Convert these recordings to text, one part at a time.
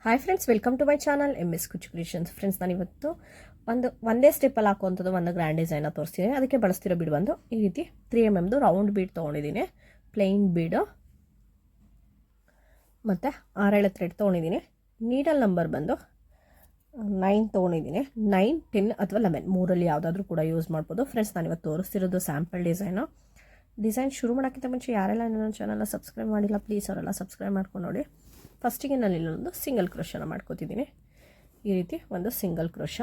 Hi friends, welcome to my channel MS ಕುಚ್ creations. Friends, ನಾನಿವತ್ತು ಒಂದೇ ಸ್ಟೆಪ್ಪಲ್ಲಿ ಹಾಕುವಂಥದ್ದು ಒಂದು ಗ್ರ್ಯಾಂಡ್ ಡಿಸೈನ ತೋರಿಸ್ತೀನಿ. ಅದಕ್ಕೆ ಬಳಸ್ತಿರೋ ಬೀಡ್ ಬಂದು ಈ ರೀತಿ 3mm ರೌಂಡ್ ಬೀಡ್ ತೊಗೊಂಡಿದ್ದೀನಿ, ಪ್ಲೈನ್ ಬೀಡು, ಮತ್ತು 6 ಥ್ರೆಡ್ ತೊಗೊಂಡಿದ್ದೀನಿ. ನೀಡಲ್ ನಂಬರ್ ಬಂದು 9 ತೊಗೊಂಡಿದ್ದೀನಿ. 9, 10 ಅಥವಾ 11 ಮೂರಲ್ಲಿ ಯಾವುದಾದ್ರೂ ಕೂಡ ಯೂಸ್ ಮಾಡ್ಬೋದು. ಫ್ರೆಂಡ್ಸ್, ನಾನಿವತ್ತು ತೋರಿಸ್ತಿರೋದು ಸ್ಯಾಂಪಲ್ ಡಿಸೈನ್ ಶುರು ಮಾಡೋಕ್ಕಿಂತ ಮುಂಚೆ ಯಾರೆಲ್ಲ ನನ್ನ ಚಾನಲ್ನ ಸಬ್ಸ್ಕ್ರೈಬ್ ಮಾಡಿಲ್ಲ, ಪ್ಲೀಸ್ ಅವರೆಲ್ಲ ಸಬ್ಸ್ಕ್ರೈಬ್ ಮಾಡ್ಕೊಂಡು ನೋಡಿ. ಫಸ್ಟಿಗೆ ನಾನು ಇಲ್ಲೊಂದು ಸಿಂಗಲ್ ಕ್ರೋಶನ ಮಾಡ್ಕೋತಿದ್ದೀನಿ. ಈ ರೀತಿ ಒಂದು ಸಿಂಗಲ್ ಕ್ರೋಶ.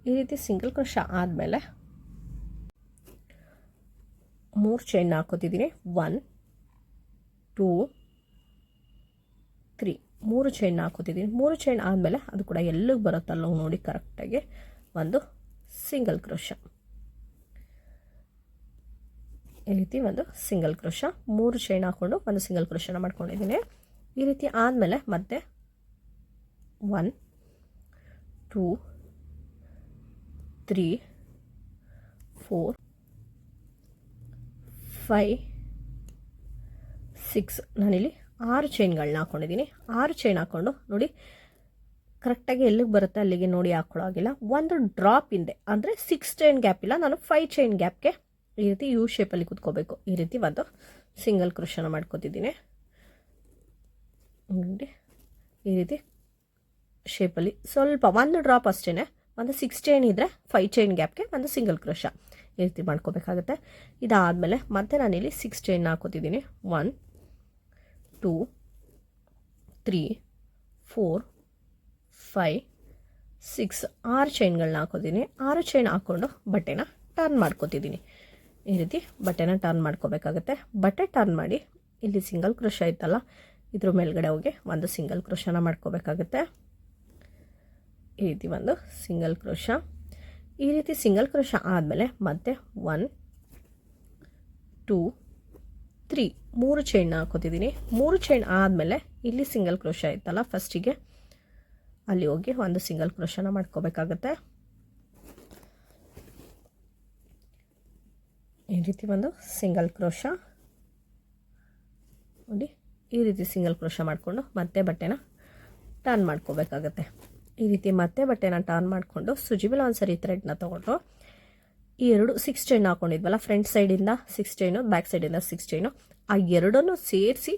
ಈ ರೀತಿ ಸಿಂಗಲ್ ಕ್ರೋಶ ಆದಮೇಲೆ 3 ಚೈನ್ ಹಾಕೋತಿದ್ದೀನಿ. 1 2 3 3 ಚೈನ್ ಹಾಕೋತಿದ್ದೀನಿ. 3 ಚೈನ್ ಆದಮೇಲೆ ಅದು ಕೂಡ ಎಲ್ಲಿಗೆ ಬರುತ್ತಲ್ಲ ನೋಡಿ ಕರೆಕ್ಟಾಗಿ ಒಂದು ಸಿಂಗಲ್ ಕ್ರೋಶ. ಈ ರೀತಿ ಒಂದು ಸಿಂಗಲ್ ಕ್ರೋಶ 3 ಚೈನ್ ಹಾಕ್ಕೊಂಡು ಒಂದು ಸಿಂಗಲ್ ಕ್ರೋಶನ ಮಾಡ್ಕೊಂಡಿದ್ದೀನಿ. ಈ ರೀತಿ ಆದಮೇಲೆ ಮತ್ತೆ 1 2 3 4 5 6 ನಾನಿಲ್ಲಿ 6 ಚೈನ್ಗಳನ್ನ ಹಾಕ್ಕೊಂಡಿದ್ದೀನಿ. 6 ಚೈನ್ ಹಾಕ್ಕೊಂಡು ನೋಡಿ ಕರೆಕ್ಟಾಗಿ ಎಲ್ಲಿಗೆ ಬರುತ್ತೆ ಅಲ್ಲಿಗೆ ನೋಡಿ ಹಾಕ್ಕೊಳ್ಳೋಗಿಲ್ಲ. ಒಂದು ಡ್ರಾಪ್ ಹಿಂದೆ ಅಂದರೆ 6 ಚೈನ್ ಗ್ಯಾಪ್ ಇಲ್ಲ, ನಾನು 5 ಚೈನ್ ಗ್ಯಾಪ್ಗೆ ಈ ರೀತಿ ಯು ಶೇಪಲ್ಲಿ ಕೂತ್ಕೋಬೇಕು. ಈ ರೀತಿ ಒಂದು ಸಿಂಗಲ್ ಕ್ರೋಶನ ಮಾಡ್ಕೋತಿದ್ದೀನಿ. ನೋಡಿ ಈ ರೀತಿ ಶೇಪಲ್ಲಿ ಸ್ವಲ್ಪ ಒಂದು ಡ್ರಾಪ್ ಅಷ್ಟೇ, ಒಂದು 6 ಚೈನ್ ಇದ್ದರೆ 5 ಚೈನ್ ಗ್ಯಾಪ್ಗೆ ಒಂದು ಸಿಂಗಲ್ ಕ್ರೋಶ ಈ ರೀತಿ ಮಾಡ್ಕೋಬೇಕಾಗುತ್ತೆ. ಇದಾದಮೇಲೆ ಮತ್ತೆ ನಾನಿಲ್ಲಿ 6 ಚೈನ್ ಹಾಕೋತಿದ್ದೀನಿ. 1 2 3 4 5 6 6 ಚೈನ್ಗಳನ್ನ ಹಾಕೋತೀನಿ. 6 ಚೈನ್ ಹಾಕ್ಕೊಂಡು ಬಟ್ಟೆನ ಟರ್ನ್ ಮಾಡ್ಕೋತಿದ್ದೀನಿ. ಈ ರೀತಿ ಬಟ್ಟೆನ ಟರ್ನ್ ಮಾಡ್ಕೋಬೇಕಾಗುತ್ತೆ. ಬಟ್ಟೆ ಟರ್ನ್ ಮಾಡಿ ಇಲ್ಲಿ ಸಿಂಗಲ್ ಕ್ರೋಶ ಇತ್ತಲ್ಲ ಇದ್ರ ಮೇಲ್ಗಡೆ ಹೋಗಿ ಒಂದು ಸಿಂಗಲ್ ಕ್ರೋಶನ ಮಾಡ್ಕೋಬೇಕಾಗುತ್ತೆ. ಈ ರೀತಿ ಒಂದು ಸಿಂಗಲ್ ಕ್ರೋಶ. ಈ ರೀತಿ ಸಿಂಗಲ್ ಕ್ರೋಶ ಆದಮೇಲೆ ಮತ್ತೆ 1 2 3 3 ಚೈನ್ ಹಾಕೋತಿದ್ದೀನಿ. 3 ಚೈನ್ ಆದಮೇಲೆ ಇಲ್ಲಿ ಸಿಂಗಲ್ ಕ್ರೋಶ ಇತ್ತಲ್ಲ ಫಸ್ಟಿಗೆ ಅಲ್ಲಿ ಹೋಗಿ ಒಂದು ಸಿಂಗಲ್ ಕ್ರೋಶನ ಮಾಡ್ಕೋಬೇಕಾಗುತ್ತೆ. ಈ ರೀತಿ ಒಂದು ಸಿಂಗಲ್ ಕ್ರೋಶ ನೋಡಿ. ಈ ರೀತಿ ಸಿಂಗಲ್ ಕ್ರೋಶ ಮಾಡಿಕೊಂಡು ಮತ್ತೆ ಬಟ್ಟೆನ ಟರ್ನ್ ಮಾಡ್ಕೋಬೇಕಾಗತ್ತೆ. ಈ ರೀತಿ ಮತ್ತೆ ಬಟ್ಟೆನ ಟರ್ನ್ ಮಾಡಿಕೊಂಡು ಸುಜಿ ಮೇಲೆ ಒಂದು ಸರಿ ಥ್ರೆಡ್ನ ತೊಗೊಂಡು ಈ 6 ಚೈನ್ ಹಾಕ್ಕೊಂಡಿದ್ವಲ್ಲ, ಫ್ರಂಟ್ ಸೈಡಿಂದ 6 ಚೈನು, ಬ್ಯಾಕ್ ಸೈಡಿಂದ 6 ಚೈನು, ಆ ಎರಡನ್ನೂ ಸೇರಿಸಿ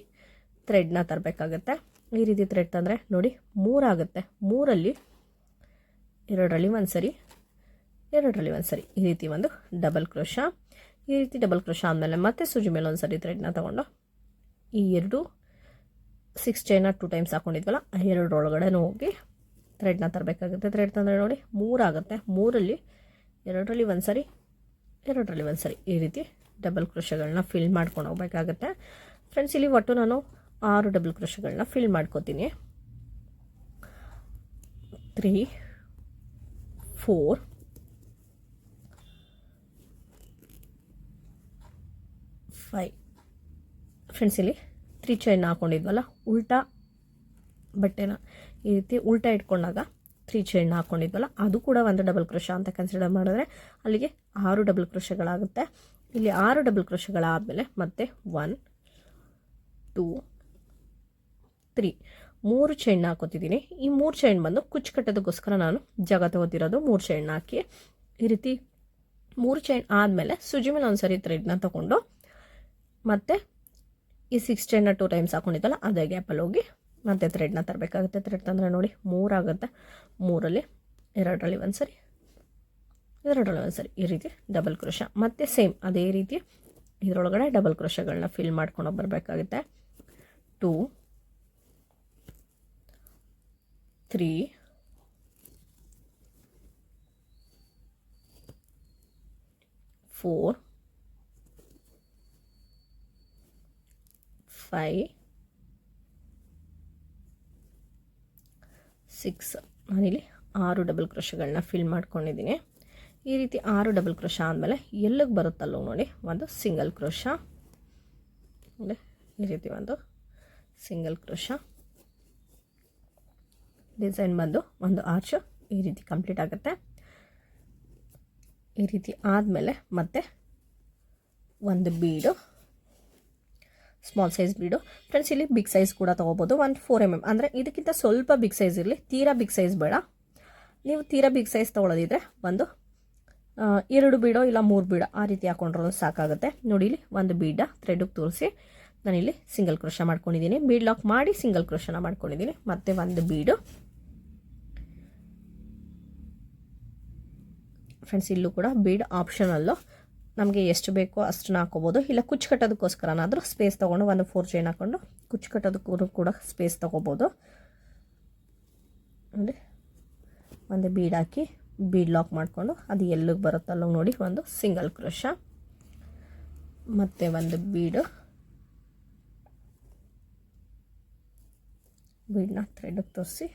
ಥ್ರೆಡ್ನ ತರಬೇಕಾಗತ್ತೆ. ಈ ರೀತಿ ಥ್ರೆಡ್ ತಂದರೆ ನೋಡಿ 3 ಆಗುತ್ತೆ. 3ರಲ್ಲಿ 2ರಲ್ಲಿ ಒಂದು ಸರಿ, 2ರಲ್ಲಿ ಒಂದು ಸರಿ, ಈ ರೀತಿ ಒಂದು ಡಬಲ್ ಕ್ರೋಶ. ಈ ರೀತಿ ಡಬಲ್ ಕ್ರೋಶ ಆದಮೇಲೆ ಮತ್ತೆ ಸುಜಿ ಮೇಲೆ ಒಂದು ಸರಿ ಥ್ರೆಡ್ನ ತೊಗೊಂಡು ಈ 6 ಚೈನ 2 ಟೈಮ್ಸ್ ಹಾಕ್ಕೊಂಡಿದ್ವಲ್ಲ ಆ 2 ಒಳಗಡೆನೂ ಹೋಗಿ ಥ್ರೆಡ್ನ ತರಬೇಕಾಗುತ್ತೆ. ಥ್ರೆಡ್ ತಂದರೆ ನೋಡಿ 3 ಆಗುತ್ತೆ. 3ರಲ್ಲಿ 2ರಲ್ಲಿ ಒಂದು ಸರಿ, 2ರಲ್ಲಿ ಒಂದು ಸರಿ, ಈ ರೀತಿ ಡಬಲ್ ಕ್ರೋಶಗಳನ್ನ ಫಿಲ್ ಮಾಡ್ಕೊಂಡು ಹೋಗ್ಬೇಕಾಗುತ್ತೆ. ಫ್ರೆಂಡ್ಸ್, ಇಲ್ಲಿ ಒಟ್ಟು ನಾನು 6 ಡಬಲ್ ಕ್ರೋಶಗಳನ್ನ ಫಿಲ್ ಮಾಡ್ಕೋತೀನಿ. 3 4 5 ಫ್ರೆಂಡ್ಸ್, ಇಲ್ಲಿ 3 ಚೈನ್ ಹಾಕ್ಕೊಂಡಿದ್ವಲ್ಲ, ಉಲ್ಟಾ ಬಟ್ಟೆನ ಈ ರೀತಿ ಉಲ್ಟಾ ಇಟ್ಕೊಂಡಾಗ 3 ಚೈನ್ ಹಾಕ್ಕೊಂಡಿದ್ವಲ್ಲ ಅದು ಕೂಡ ಒಂದು ಡಬಲ್ ಕ್ರೋಶ ಅಂತ ಕನ್ಸಿಡರ್ ಮಾಡಿದ್ರೆ ಅಲ್ಲಿಗೆ 6 ಡಬಲ್ ಕ್ರೋಶಗಳಾಗುತ್ತೆ. ಇಲ್ಲಿ 6 ಡಬಲ್ ಕ್ರೋಶಗಳಾದಮೇಲೆ ಮತ್ತೆ 1 2 3 3 ಚೈನ್ ಹಾಕೋತಿದ್ದೀನಿ. ಈ 3 ಚೈನ್ ಬಂದು ಕುಚ್ಚು ಕಟ್ಟೋದಕ್ಕೋಸ್ಕರ ನಾನು ಜಾಗ ತಗೋತಿರೋದು. 3 ಚೈನ್ ಹಾಕಿ ಈ ರೀತಿ 3 ಚೈನ್ ಆದಮೇಲೆ ಸುಜಿ ಮೇಲೆ ಒಂದು ಸರಿ ಥ್ರೆಡ್ನ ತೊಗೊಂಡು ಮತ್ತೆ ಈ 6 ಚೈನ್ನ 2 ಟೈಮ್ಸ್ ಹಾಕ್ಕೊಂಡಿದ್ದಲ್ಲ ಅದೇ ಗ್ಯಾಪಲ್ಲಿ ಹೋಗಿ ಮತ್ತೆ ಥ್ರೆಡ್ನ ತರಬೇಕಾಗುತ್ತೆ. ಥ್ರೆಡ್ ತಂದರೆ ನೋಡಿ 3 ಆಗುತ್ತೆ. 3ರಲ್ಲಿ 2ರಲ್ಲಿ ಒಂದು ಸರಿ, 2ರಲ್ಲಿ ಒಂದು ಸರಿ, ಈ ರೀತಿ ಡಬಲ್ ಕ್ರೋಶ. ಮತ್ತೆ ಸೇಮ್ ಅದೇ ರೀತಿ ಇದರೊಳಗಡೆ ಡಬಲ್ ಕ್ರೋಶಗಳನ್ನ ಫಿಲ್ ಮಾಡ್ಕೊಂಡು ಬರಬೇಕಾಗುತ್ತೆ. 2 3 4 5 6 ನಾನಿಲ್ಲಿ 6 ಡಬಲ್ ಕ್ರೋಶಗಳನ್ನ ಫಿಲ್ ಮಾಡ್ಕೊಂಡಿದ್ದೀನಿ. ಈ ರೀತಿ 6 ಡಬಲ್ ಕ್ರೋಶ ಆದಮೇಲೆ ಎಲ್ಲಿಗೆ ಬರುತ್ತಲ್ಲೋ ನೋಡಿ ಒಂದು ಸಿಂಗಲ್ ಕ್ರೋಶ. ನೋಡಿ ಈ ರೀತಿ ಒಂದು ಸಿಂಗಲ್ ಕ್ರೋಶ. ಡಿಸೈನ್ ಬಂದು ಒಂದು ಆರ್ಚ್ ಈ ರೀತಿ ಕಂಪ್ಲೀಟ್ ಆಗುತ್ತೆ. ಈ ರೀತಿ ಆದಮೇಲೆ ಮತ್ತೆ ಒಂದು ಬೀಡು ಸ್ಮಾಲ್ ಸೈಜ್ ಬೀಡು. ಫ್ರೆಂಡ್ಸ್ ಇಲ್ಲಿ ಬಿಗ್ ಸೈಜ್ ಕೂಡ ತೊಗೋಬೋದು, ಒಂದು 4 mm, ಅಂದರೆ ಇದಕ್ಕಿಂತ ಸ್ವಲ್ಪ ಬಿಗ್ ಸೈಜ್ ಇರಲಿ, ತೀರಾ ಬಿಗ್ ಸೈಜ್ ಬೇಡ. ನೀವು ತೀರಾ ಬಿಗ್ ಸೈಜ್ ತೊಗೊಳೋದಿದ್ರೆ ಒಂದು 2 ಬೀಡೋ ಇಲ್ಲ 3 ಬೀಡೋ ಆ ರೀತಿ ಹಾಕೊಂಡ್ರೂ ಸಾಕಾಗುತ್ತೆ. ನೋಡಿ ಇಲ್ಲಿ ಒಂದು ಬೀಡ ಥ್ರೆಡ್ಗೆ ತೋರಿಸಿ ನಾನಿಲ್ಲಿ ಸಿಂಗಲ್ ಕ್ರೋಶ ಮಾಡ್ಕೊಂಡಿದ್ದೀನಿ, ಬೀಡ್ ಲಾಕ್ ಮಾಡಿ ಸಿಂಗಲ್ ಕ್ರೋಶನ ಮಾಡ್ಕೊಂಡಿದ್ದೀನಿ. ಮತ್ತು ಒಂದು ಬೀಡು. ಫ್ರೆಂಡ್ಸ್ ಇಲ್ಲೂ ಕೂಡ ಬೀಡ್ ಆಪ್ಷನಲ್ಲು, ನಮಗೆ ಎಷ್ಟು ಬೇಕೋ ಅಷ್ಟನ್ನ ಹಾಕೋಬೋದು, ಇಲ್ಲ ಕುಚ್ಚು ಕಟ್ಟೋದಕ್ಕೋಸ್ಕರನಾದರೂ ಸ್ಪೇಸ್ ತೊಗೊಂಡು ಒಂದು 4 ಚೈನ್ ಹಾಕ್ಕೊಂಡು ಕುಚ್ಚು ಕಟ್ಟೋದಕ್ಕೂ ಕೂಡ ಸ್ಪೇಸ್ ತೊಗೋಬೋದು. ನೋಡಿ ಒಂದು ಬೀಡ್ ಹಾಕಿ ಬೀಡ್ ಲಾಕ್ ಮಾಡಿಕೊಂಡು ಅದು ಎಲ್ಲಿಗೆ ಬರುತ್ತಲ್ಲ ನೋಡಿ ಒಂದು ಸಿಂಗಲ್ ಕ್ರೋಶ, ಮತ್ತು ಒಂದು ಬೀಡು, ಬೀಡನ್ನ ಥ್ರೆಡ್ಗೆ ತೋರಿಸಿ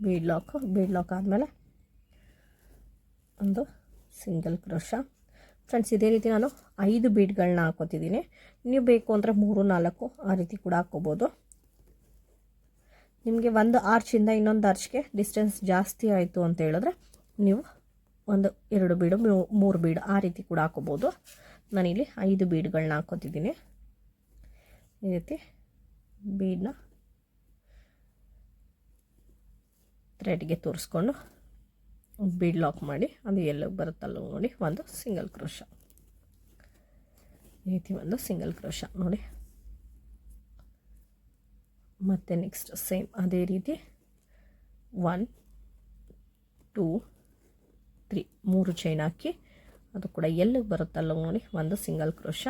ಬೀಡ್ ಲಾಕ್ ಆದಮೇಲೆ ಒಂದು ಸಿಂಗಲ್ ಕ್ರೋಶ. ಫ್ರೆಂಡ್ಸ್ ಇದೇ ರೀತಿ ನಾನು 5 ಬೀಡ್ಗಳನ್ನ ಹಾಕೋತಿದ್ದೀನಿ, ನೀವು ಬೇಕು ಅಂದರೆ 3, 4 ಆ ರೀತಿ ಕೂಡ ಹಾಕ್ಕೋಬೋದು. ನಿಮಗೆ ಒಂದು ಆರ್ಚಿಂದ ಇನ್ನೊಂದು ಆರ್ಚ್ಗೆ ಡಿಸ್ಟೆನ್ಸ್ ಜಾಸ್ತಿ ಆಯಿತು ಅಂತ ಹೇಳಿದ್ರೆ ನೀವು ಒಂದು 2 ಬೀಡು 3 ಬೀಡು ಆ ರೀತಿ ಕೂಡ ಹಾಕೋಬೋದು. ನಾನಿಲ್ಲಿ 5 ಬೀಡ್ಗಳನ್ನ ಹಾಕೋತಿದ್ದೀನಿ. ಈ ರೀತಿ ಬೀಡನ್ನ ಥ್ರೆಡ್ಗೆ ತೋರಿಸ್ಕೊಂಡು ಬೀಡ್ ಲಾಕ್ ಮಾಡಿ ಅದು ಎಲ್ಲಿಗೆ ಬರುತ್ತಲ್ಲ ನೋಡಿ ಒಂದು ಸಿಂಗಲ್ ಕ್ರೋಶ. ಈ ರೀತಿ ಒಂದು ಸಿಂಗಲ್ ಕ್ರೋಶ ನೋಡಿ. ಮತ್ತು ನೆಕ್ಸ್ಟ್ ಸೇಮ್ ಅದೇ ರೀತಿ 1 2 3 3 ಚೈನ್ ಹಾಕಿ ಅದು ಕೂಡ ಎಲ್ಲಿಗೆ ಬರುತ್ತಲ್ಲ ನೋಡಿ ಒಂದು ಸಿಂಗಲ್ ಕ್ರೋಶ.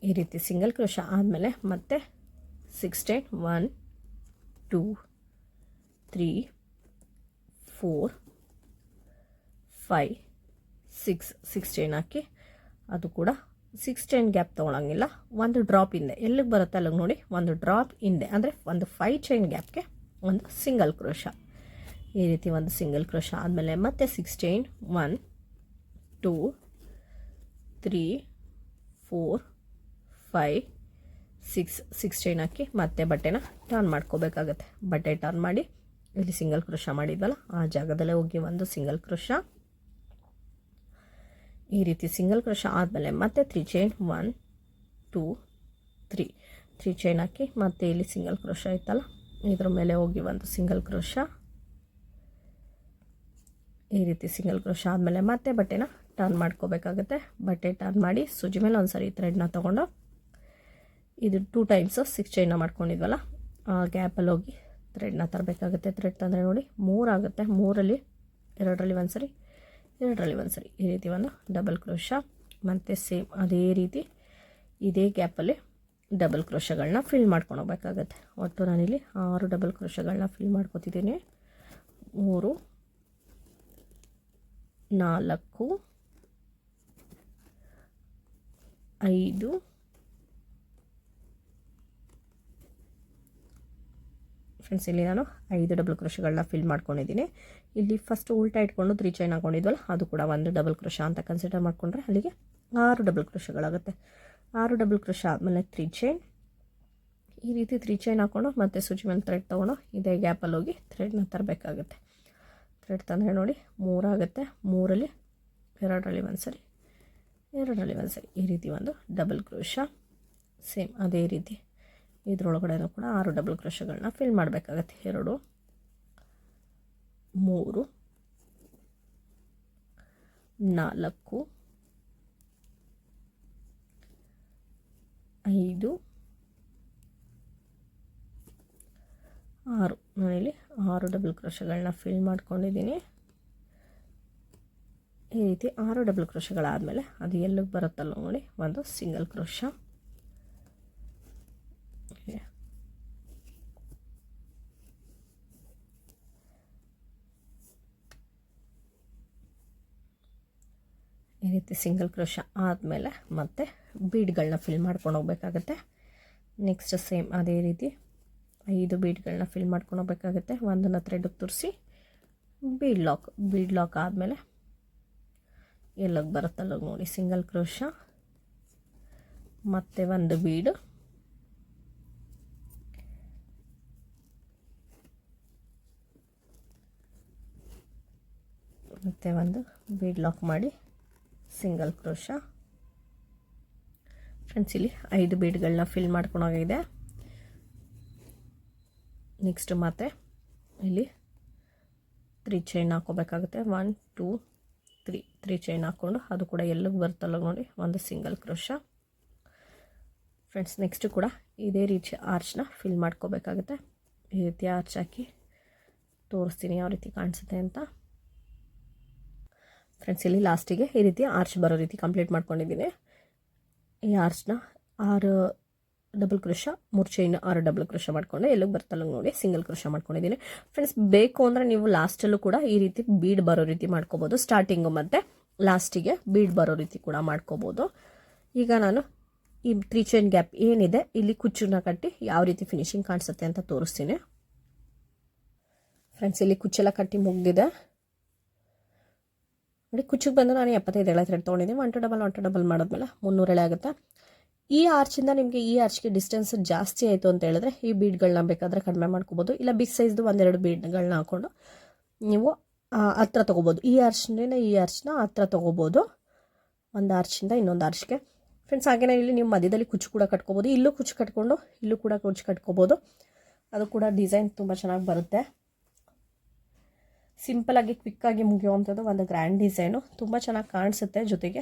ಈ ರೀತಿ ಸಿಂಗಲ್ ಕ್ರೋಶ ಆದಮೇಲೆ ಮತ್ತೆ 6 ಚೈನ್ 1 2 3 4 5 6 ಚೈನ್ ಹಾಕಿ ಅದು ಕೂಡ 6 ಚೈನ್ ಗ್ಯಾಪ್ ತೊಗೊಳಂಗಿಲ್ಲ, ಒಂದು ಡ್ರಾಪ್ ಹಿಂದೆ ಎಲ್ಲಿಗೆ ಬರುತ್ತೆ ಅಲ್ಲಿಗೆ ನೋಡಿ ಒಂದು ಡ್ರಾಪ್ ಹಿಂದೆ ಅಂದರೆ ಒಂದು 5 ಚೈನ್ ಗ್ಯಾಪ್ಗೆ ಒಂದು ಸಿಂಗಲ್ ಕ್ರೋಶ. ಈ ರೀತಿ ಒಂದು ಸಿಂಗಲ್ ಕ್ರೋಶ ಆದಮೇಲೆ ಮತ್ತೆ 6 ಚೈನ್ 1 2 3 4 5 6 ಚೈನ್ ಹಾಕಿ ಮತ್ತೆ ಬಟ್ಟೆನ ಟರ್ನ್ ಮಾಡ್ಕೋಬೇಕಾಗತ್ತೆ. ಬಟ್ಟೆ ಟರ್ನ್ ಮಾಡಿ ಇಲ್ಲಿ ಸಿಂಗಲ್ ಕ್ರೋಶ ಮಾಡಿದ್ವಲ್ಲ ಆ ಜಾಗದಲ್ಲೇ ಹೋಗಿ ಒಂದು ಸಿಂಗಲ್ ಕ್ರೋಶ. ಈ ರೀತಿ ಸಿಂಗಲ್ ಕ್ರೋಶ ಆದಮೇಲೆ ಮತ್ತೆ 3 ಚೈನ್ 1 2 3 ಚೈನ್ ಹಾಕಿ ಮತ್ತೆ ಇಲ್ಲಿ ಸಿಂಗಲ್ ಕ್ರೋಶ ಇತ್ತಲ್ಲ ಇದ್ರ ಮೇಲೆ ಹೋಗಿ ಒಂದು ಸಿಂಗಲ್ ಕ್ರೋಶ. ಈ ರೀತಿ ಸಿಂಗಲ್ ಕ್ರೋಶ ಆದಮೇಲೆ ಮತ್ತೆ ಬಟ್ಟೆನ ಟರ್ನ್ ಮಾಡ್ಕೋಬೇಕಾಗುತ್ತೆ. ಬಟ್ಟೆ ಟರ್ನ್ ಮಾಡಿ ಸೂಜಿ ಮೇಲೆ ಒಂದು ಸರಿ ಥ್ರೆಡ್ನ ತೊಗೊಂಡು ಇದು 2 ಟೈಮ್ಸ್ 6 ಚೈನ್ನ ಮಾಡ್ಕೊಂಡಿದ್ವಲ್ಲ ಆ ಗ್ಯಾಪಲ್ಲಿ ಹೋಗಿ ಥ್ರೆಡ್ನ ತರಬೇಕಾಗುತ್ತೆ. ಥ್ರೆಡ್ ತಂದರೆ ನೋಡಿ 3 ಆಗುತ್ತೆ, 3ರಲ್ಲಿ 2ರಲ್ಲಿ ಒಂದು ಸರಿ 2ರಲ್ಲಿ ಒಂದು ಸರಿ ಈ ರೀತಿ ಒಂದು ಡಬಲ್ ಕ್ರೋಶ. ಮತ್ತು ಸೇಮ್ ಅದೇ ರೀತಿ ಇದೇ ಗ್ಯಾಪಲ್ಲಿ ಡಬಲ್ ಕ್ರೋಶಗಳನ್ನ ಫಿಲ್ ಮಾಡ್ಕೊಂಡು ಹೋಗ್ಬೇಕಾಗತ್ತೆ. ಒಟ್ಟು ನಾನಿಲ್ಲಿ 6 ಡಬಲ್ ಕ್ರೋಶಗಳನ್ನ ಫಿಲ್ ಮಾಡ್ಕೊತಿದ್ದೀನಿ. 3 4 5 ಫ್ರೆಂಡ್ಸ್ ಇಲ್ಲಿ ನಾನು 5 ಡಬಲ್ ಕ್ರೋಶಗಳನ್ನ ಫಿಲ್ ಮಾಡ್ಕೊಂಡಿದ್ದೀನಿ. ಇಲ್ಲಿ ಫಸ್ಟ್ ಉಲ್ಟಾ ಇಟ್ಕೊಂಡು 3 ಚೈನ್ ಹಾಕೊಂಡಿದ್ವಲ್ಲ ಅದು ಕೂಡ ಒಂದು ಡಬಲ್ ಕ್ರೋಶ ಅಂತ ಕನ್ಸಿಡರ್ ಮಾಡಿಕೊಂಡ್ರೆ ಅಲ್ಲಿಗೆ 6 ಡಬಲ್ ಕ್ರೋಶಗಳಾಗುತ್ತೆ. 6 ಡಬಲ್ ಕ್ರೋಶ ಆದಮೇಲೆ 3 ಚೈನ್, ಈ ರೀತಿ 3 ಚೈನ್ ಹಾಕ್ಕೊಂಡು ಮತ್ತೆ ಸೂಜಿ ಮೇಲೆ ಥ್ರೆಡ್ ತೊಗೊಂಡು ಇದೇ ಗ್ಯಾಪಲ್ಲಿ ಹೋಗಿ ಥ್ರೆಡ್ನ ತರಬೇಕಾಗುತ್ತೆ. ಥ್ರೆಡ್ ತಂದರೆ ನೋಡಿ 3 ಆಗುತ್ತೆ, 3ರಲ್ಲಿ 2ರಲ್ಲಿ ಒಂದು ಸರಿ 2ರಲ್ಲಿ ಒಂದು ಸರಿ ಈ ರೀತಿ ಒಂದು ಡಬಲ್ ಕ್ರೋಶ. ಸೇಮ್ ಅದೇ ರೀತಿ ಇದರೊಳಗಡೆನೂ ಕೂಡ 6 ಡಬಲ್ ಕ್ರೋಶಗಳನ್ನ ಫಿಲ್ ಮಾಡಬೇಕಾಗತ್ತೆ. 2 3 4 5 6 ನಾನಿಲ್ಲಿ 6 ಡಬಲ್ ಕ್ರೋಶಗಳನ್ನ ಫಿಲ್ ಮಾಡ್ಕೊಂಡಿದ್ದೀನಿ. ಈ ರೀತಿ 6 ಡಬಲ್ ಕ್ರೋಶಗಳಾದಮೇಲೆ ಅದು ಎಲ್ಲಿಗೆ ಬರುತ್ತಲ್ಲ ನೋಡಿ ಒಂದು ಸಿಂಗಲ್ ಕ್ರೋಶ. ಈ ರೀತಿ ಸಿಂಗಲ್ ಕ್ರೋಶ ಆದಮೇಲೆ ಮತ್ತೆ ಬೀಡ್ಗಳನ್ನ ಫಿಲ್ ಮಾಡ್ಕೊಂಡು ಹೋಗ್ಬೇಕಾಗತ್ತೆ. ನೆಕ್ಸ್ಟ್ ಸೇಮ್ ಅದೇ ರೀತಿ 5 ಬೀಡ್ಗಳನ್ನ ಫಿಲ್ ಮಾಡ್ಕೊಂಡು ಹೋಗ್ಬೇಕಾಗತ್ತೆ. ಒಂದನ್ನು ಥ್ರೆಡ್ಗೆ ತುರಿಸಿ ಬೀಡ್ ಲಾಕ್ ಆದಮೇಲೆ ಎಲ್ಲಿಗೆ ಬರುತ್ತಲ್ಲ ನೋಡಿ ಸಿಂಗಲ್ ಕ್ರೋಶ, ಮತ್ತೆ ಒಂದು ಬೀಡು, ಮತ್ತು ಒಂದು ಬೀಡ್ ಲಾಕ್ ಮಾಡಿ ಸಿಂಗಲ್ ಕ್ರೋಶ. ಫ್ರೆಂಡ್ಸ್ ಇಲ್ಲಿ 5 ಬೀಡ್ಗಳನ್ನ ಫಿಲ್ ಮಾಡ್ಕೊಂಡೋಗಿದೆ. ನೆಕ್ಸ್ಟ್ ಮತ್ತೆ ಇಲ್ಲಿ 3 ಚೈನ್ ಹಾಕೋಬೇಕಾಗುತ್ತೆ. 1 2 3 ಚೈನ್ ಹಾಕ್ಕೊಂಡು ಅದು ಕೂಡ ಎಲ್ಲಿಗೆ ಬರ್ತಲ್ಲ ನೋಡಿ ಒಂದು ಸಿಂಗಲ್ ಕ್ರೋಶ. ಫ್ರೆಂಡ್ಸ್ ನೆಕ್ಸ್ಟ್ ಕೂಡ ಇದೇ ರೀತಿ ಆರ್ಚ್ನ ಫಿಲ್ ಮಾಡ್ಕೋಬೇಕಾಗುತ್ತೆ. ಈ ರೀತಿ ಆರ್ಚ್ ಹಾಕಿ ತೋರಿಸ್ತೀನಿ ಯಾವ ರೀತಿ ಕಾಣಿಸುತ್ತೆ ಅಂತ. ಫ್ರೆಂಡ್ಸ್ ಇಲ್ಲಿ ಲಾಸ್ಟಿಗೆ ಈ ರೀತಿ ಆರ್ಚ್ ಬರೋ ರೀತಿ ಕಂಪ್ಲೀಟ್ ಮಾಡ್ಕೊಂಡಿದ್ದೀನಿ. ಈ ಆರ್ಚ್ನ 6 double crochet 3 chain 6 double crochet ಮಾಡಿಕೊಂಡು ಎಲ್ಲಿಗೆ ಬರ್ತಲ್ಲ ನೋಡಿ ಸಿಂಗಲ್ ಕ್ರೋಶ ಮಾಡ್ಕೊಂಡಿದ್ದೀನಿ. ಫ್ರೆಂಡ್ಸ್ ಬೇಕು ಅಂದರೆ ನೀವು ಲಾಸ್ಟಲ್ಲೂ ಕೂಡ ಈ ರೀತಿ ಬೀಡ್ ಬರೋ ರೀತಿ ಮಾಡ್ಕೋಬೋದು. ಸ್ಟಾರ್ಟಿಂಗು ಮತ್ತು ಲಾಸ್ಟಿಗೆ ಬೀಡ್ ಬರೋ ರೀತಿ ಕೂಡ ಮಾಡ್ಕೋಬೋದು. ಈಗ ನಾನು ಈ 3 ಚೈನ್ ಗ್ಯಾಪ್ ಏನಿದೆ ಇಲ್ಲಿ ಕುಚ್ಚನ್ನ ಕಟ್ಟಿ ಯಾವ ರೀತಿ ಫಿನಿಶಿಂಗ್ ಕಾಣಿಸುತ್ತೆ ಅಂತ ತೋರಿಸ್ತೀನಿ. ಫ್ರೆಂಡ್ಸ್ ಇಲ್ಲಿ ಕುಚ್ಚೆಲ್ಲ ಕಟ್ಟಿ ಮುಗಿದಿದೆ ನೋಡಿ. ಕುಚ್ಚಿಗೆ ಬಂದು ನಾನು 75 ಎಳೆ ಥ್ರೆಡ್ ತೊಗೊಂಡಿದ್ದೀನಿ. 1 to ಡಬಲ್ ಮಾಡಿದ್ಮೇಲೆ 300 ಎಳೆ ಆಗುತ್ತೆ. ಈ ಆರ್ಚಿಂದ ನಿಮಗೆ ಈ ಆರ್ಚ್ಗೆ ಡಿಸ್ಟೆನ್ಸ್ ಜಾಸ್ತಿ ಆಯಿತು ಅಂತ ಹೇಳಿದ್ರೆ ಈ ಬೀಡ್ಗಳನ್ನ ಬೇಕಾದರೆ ಕಡಿಮೆ ಮಾಡ್ಕೋಬೋದು. ಇಲ್ಲ ಬಿಗ್ ಸೈಜ್ದು 1-2 ಬೀಡ್ಗಳನ್ನ ಹಾಕ್ಕೊಂಡು ನೀವು ಹತ್ರ ತೊಗೋಬೋದು. ಈ ಆರ್ಚ್ನಿಂದ ಈ ಆರ್ಚ್ನ ಹತ್ರ ತೊಗೋಬೋದು, ಒಂದು ಆರ್ಚಿಂದ ಇನ್ನೊಂದು ಆರ್ಚ್ಗೆ. ಫ್ರೆಂಡ್ಸ್ ಹಾಗೆಯೇ ಇಲ್ಲಿ ನೀವು ಮಧ್ಯದಲ್ಲಿ ಕುಚ್ಚು ಕೂಡ ಕಟ್ಕೋಬೋದು. ಇಲ್ಲೂ ಕುಚ್ಚು ಕಟ್ಕೊಂಡು ಇಲ್ಲೂ ಕೂಡ ಕುಚ್ಚು ಕಟ್ಕೋಬೋದು. ಅದು ಕೂಡ ಡಿಸೈನ್ ತುಂಬ ಚೆನ್ನಾಗಿ ಬರುತ್ತೆ. ಸಿಂಪಲಾಗಿ ಕ್ವಿಕ್ಕಾಗಿ ಮುಗಿಯುವಂಥದ್ದು ಒಂದು ಗ್ರ್ಯಾಂಡ್ ಡಿಸೈನು, ತುಂಬ ಚೆನ್ನಾಗಿ ಕಾಣಿಸುತ್ತೆ. ಜೊತೆಗೆ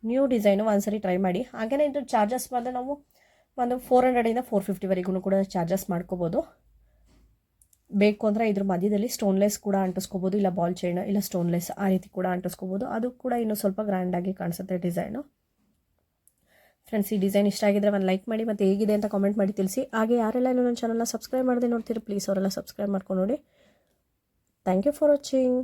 ನ್ಯೂ ಡಿಸೈನು ಒಂದ್ಸರಿ ಟ್ರೈ ಮಾಡಿ. ಹಾಗೆಯೇ ಇದು ಚಾರ್ಜಸ್ ಬಂದರೆ ನಾವು ಒಂದು 400ಇಂದ 450ವರೆಗೂ ಕೂಡ ಚಾರ್ಜಸ್ ಮಾಡ್ಕೋಬೋದು. ಬೇಕು ಅಂದರೆ ಇದ್ರ ಮಧ್ಯದಲ್ಲಿ ಸ್ಟೋನ್ಲೆಸ್ ಕೂಡ ಅಂಟಿಸ್ಕೋಬೋದು, ಇಲ್ಲ ಬಾಲ್ ಚೈನ್ ಇಲ್ಲ ಸ್ಟೋನ್ಲೆಸ್ ಆ ರೀತಿ ಕೂಡ ಅಂಟಿಸ್ಕೋಬೋದು. ಅದು ಕೂಡ ಇನ್ನೂ ಸ್ವಲ್ಪ ಗ್ರ್ಯಾಂಡಾಗಿ ಕಾಣಿಸುತ್ತೆ ಡಿಸೈನು. ಫ್ರೆಂಡ್ಸ್ ಈ ಡಿಸೈನ್ ಇಷ್ಟ ಆಗಿದ್ರೆ ಒಂದು ಲೈಕ್ ಮಾಡಿ ಮತ್ತು ಹೇಗಿದೆ ಅಂತ ಕಾಮೆಂಟ್ ಮಾಡಿ ತಿಳಿಸಿ. ಹಾಗೆ ಯಾರೆಲ್ಲ ಇನ್ನೂ ನನ್ನ ಚಾನಲ್ನ ಸಬ್ಸ್ಕ್ರೈಬ್ ಮಾಡದೆ ನೋಡ್ತೀರಿ ಪ್ಲೀಸ್ ಅವರೆಲ್ಲ ಸಬ್ಸ್ಕ್ರೈಬ್ ಮಾಡ್ಕೊಂಡು ನೋಡಿ. Thank you for watching.